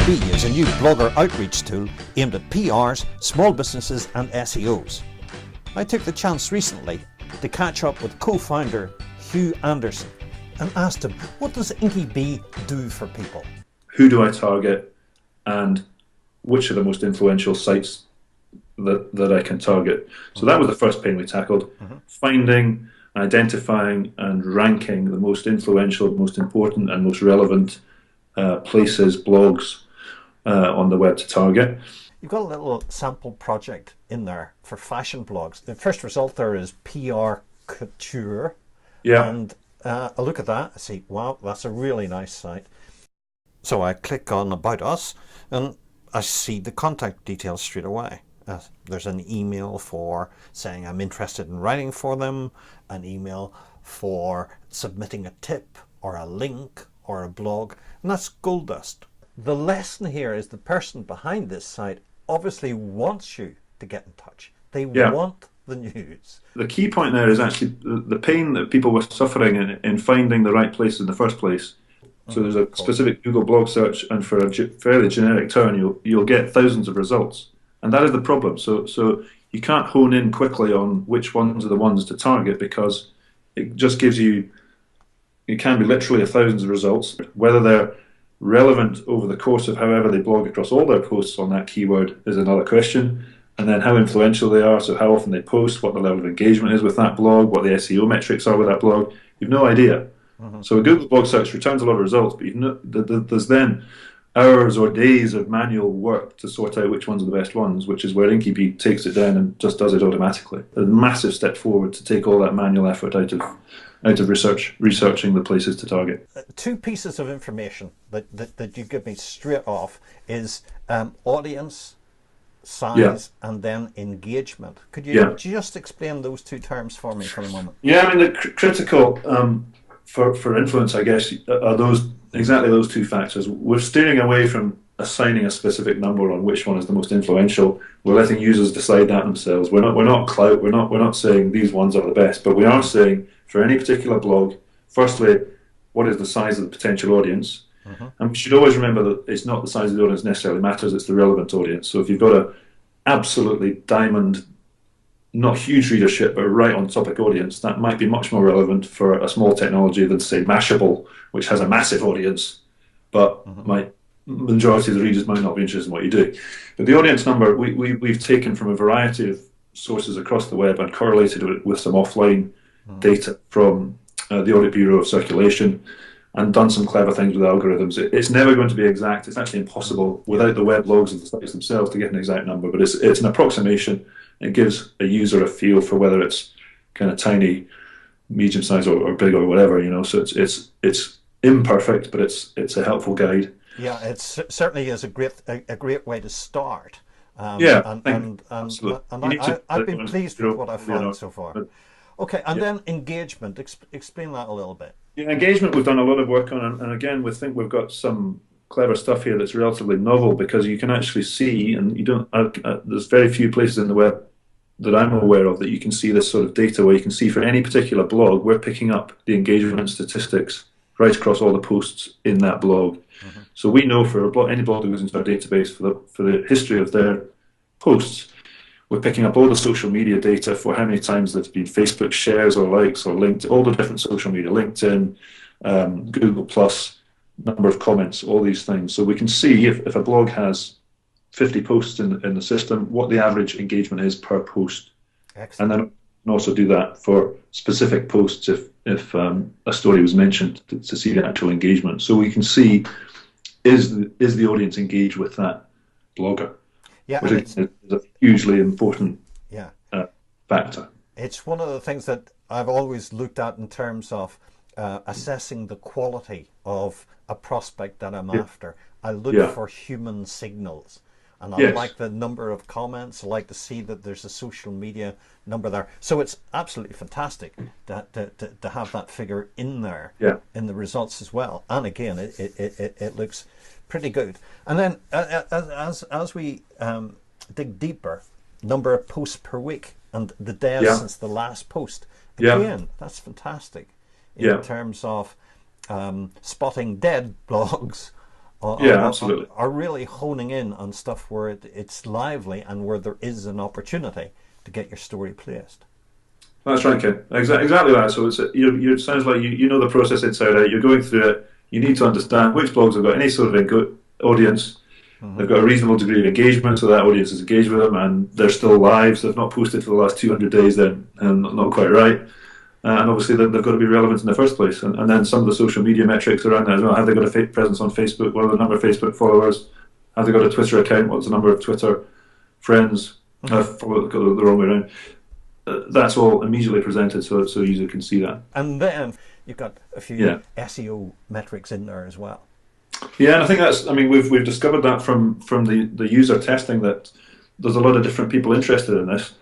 Inky Bee is a new blogger outreach tool aimed at PRs, small businesses and SEOs. I took the chance recently to catch up with co-founder Hugh Anderson and asked him, what does Inky Bee do for people? Who do I target, and which are the most influential sites that I can target? So that was the first pain we tackled, finding, identifying and ranking the most influential, most important and most relevant places, blogs on the web to target. You've got a little sample project in there for fashion blogs. The first result there is PR Couture. Yeah. And I look at that, I see, wow, that's a really nice site. So I click on About Us and I see the contact details straight away. There's an email for saying I'm interested in writing for them, an email for submitting a tip or a link or a blog, and that's gold dust. The lesson here is the person behind this site obviously wants you to get in touch. They want the news. The key point there is actually the pain that people were suffering in finding the right place in the first place. So there's a specific Google blog search, and for a fairly generic term, you'll get thousands of results. And that is the problem. So you can't hone in quickly on which ones are the ones to target, because it just gives you, it can be literally thousands of results. Whether they're relevant over the course of however they blog across all their posts on that keyword is another question. And then how influential they are, so how often they post, what the level of engagement is with that blog, what the SEO metrics are with that blog. You've no idea. So a Google blog search returns a lot of results, but there's then hours or days of manual work to sort out which ones are the best ones, which is where Inky Bee takes it down and just does it automatically. A massive step forward to take all that manual effort out of researching the places to target. Two pieces of information that you give me straight off is audience size and then engagement. Could you just explain those two terms for me for a moment? Yeah, I mean, the critical for influence, I guess, are exactly those two factors. We're steering away from assigning a specific number on which one is the most influential. We're letting users decide that themselves. We're not clout. We're not saying these ones are the best, but we are saying for any particular blog, firstly, what is the size of the potential audience? And we should always remember that it's not the size of the audience necessarily matters, it's the relevant audience. So if you've got a absolutely diamond, not huge readership, but right on topic audience, that might be much more relevant for a small technology than, say, Mashable, which has a massive audience, but majority of the readers might not be interested in what you do. But the audience number, we've taken from a variety of sources across the web and correlated it with some offline data from the Audit Bureau of Circulation, and done some clever things with algorithms. It's never going to be exact. It's actually impossible without the web logs and the sites themselves to get an exact number, but it's an approximation. It gives a user a feel for whether it's kind of tiny, medium size, or big, or whatever, you know. So it's imperfect, but it's a helpful guide. Yeah, it certainly is a great way to start. Absolutely. And I've been pleased with what I've found so far. Okay, and then engagement. Explain that a little bit. Yeah, engagement we've done a lot of work on, and again, we think we've got some clever stuff here that's relatively novel, because you can actually see, and you don't. There's very few places in the web that I'm aware of that you can see this sort of data, where you can see for any particular blog, we're picking up the engagement statistics right across all the posts in that blog. So we know for any blog that goes into our database for the history of their posts, we're picking up all the social media data for how many times there's been Facebook shares or likes or linked, all the different social media, LinkedIn, Google Plus, number of comments, all these things. So we can see if a blog has 50 posts in the system, what the average engagement is per post. Excellent. And then we can also do that for specific posts if a story was mentioned to see the actual engagement. So we can see is the audience engaged with that blogger. Yeah, which is a hugely important factor. It's one of the things that I've always looked at in terms of assessing the quality of a prospect that I'm after. I look for human signals, and I like the number of comments. I like to see that there's a social media number there. So it's absolutely fantastic to have that figure in there in the results as well. And again, it looks pretty good. And then as we dig deeper, number of posts per week and the days since the last post, again, that's fantastic in terms of spotting dead blogs Yeah, absolutely. are really honing in on stuff where it's lively and where there is an opportunity to get your story placed. That's right, Ken. Exactly that. So it sounds like you know the process inside out. You're going through it. You need to understand which blogs have got any sort of audience. Mm-hmm. They've got a reasonable degree of engagement, so that audience is engaged with them, and they're still live. So they've not posted for the last 200 days, then and not quite right. And obviously they've got to be relevant in the first place. And then some of the social media metrics around that as well. Have they got a presence on Facebook? What are the number of Facebook followers? Have they got a Twitter account? What's the number of Twitter friends? Got the wrong way around. That's all immediately presented, so a user can see that. And then you've got a few SEO metrics in there as well. Yeah, and I think that's. I mean, we've discovered that from the user testing that there's a lot of different people interested in this.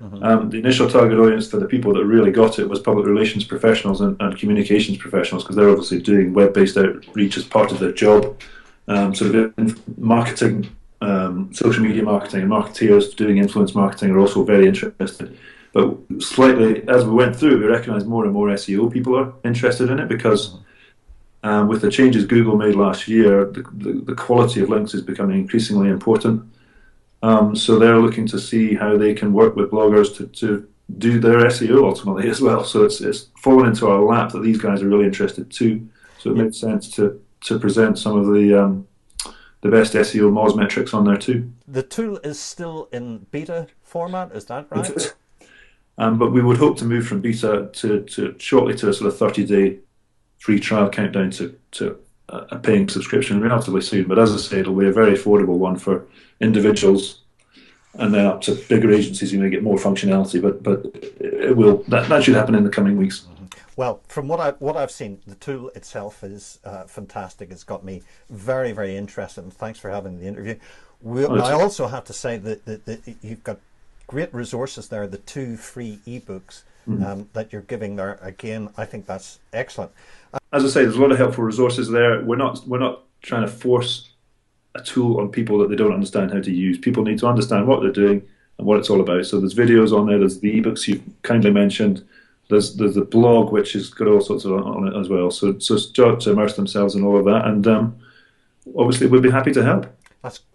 Mm-hmm. The initial target audience for the people that really got it was public relations professionals and communications professionals, because they're obviously doing web-based outreach as part of their job. Sort of marketing, social media marketing, and marketeers doing influence marketing are also very interested. But slightly, as we went through, we recognised more and more SEO people are interested in it, because with the changes Google made last year, the quality of links is becoming increasingly important. So they're looking to see how they can work with bloggers to do their SEO ultimately as well. So it's fallen into our lap that these guys are really interested too. So it made sense to present some of the best SEO Moz metrics on there too. The tool is still in beta format, is that right? It is. But we would hope to move from beta to shortly to a sort of 30-day free trial countdown to a paying subscription relatively soon. But as I say, it'll be a very affordable one for individuals, and then up to bigger agencies you may get more functionality. But it will that should happen in the coming weeks. Well, from what I've seen, the tool itself is fantastic. It's got me very, very interested, and thanks for having the interview. I also have to say that you've got great resources there, the 2 free ebooks that you're giving there. Again, I think that's excellent. As I say, there's a lot of helpful resources there. We're not trying to force a tool on people that they don't understand how to use. People need to understand what they're doing and what it's all about. So there's videos on there, there's the ebooks you've kindly mentioned, there's the blog, which has got all sorts of on it as well. So start to immerse themselves in all of that, and obviously we'll be happy to help.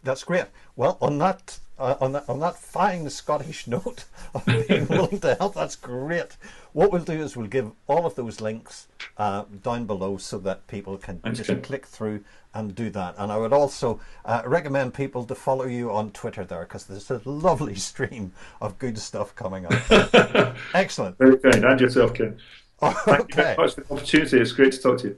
That's great. Well, on that fine Scottish note of being willing to help, that's great. What we'll do is we'll give all of those links down below so that people can click through and do that. And I would also recommend people to follow you on Twitter there, because there's a lovely stream of good stuff coming up. Excellent. Very kind. And yourself, Ken. Okay. Thank you very much for the opportunity. It's great to talk to you.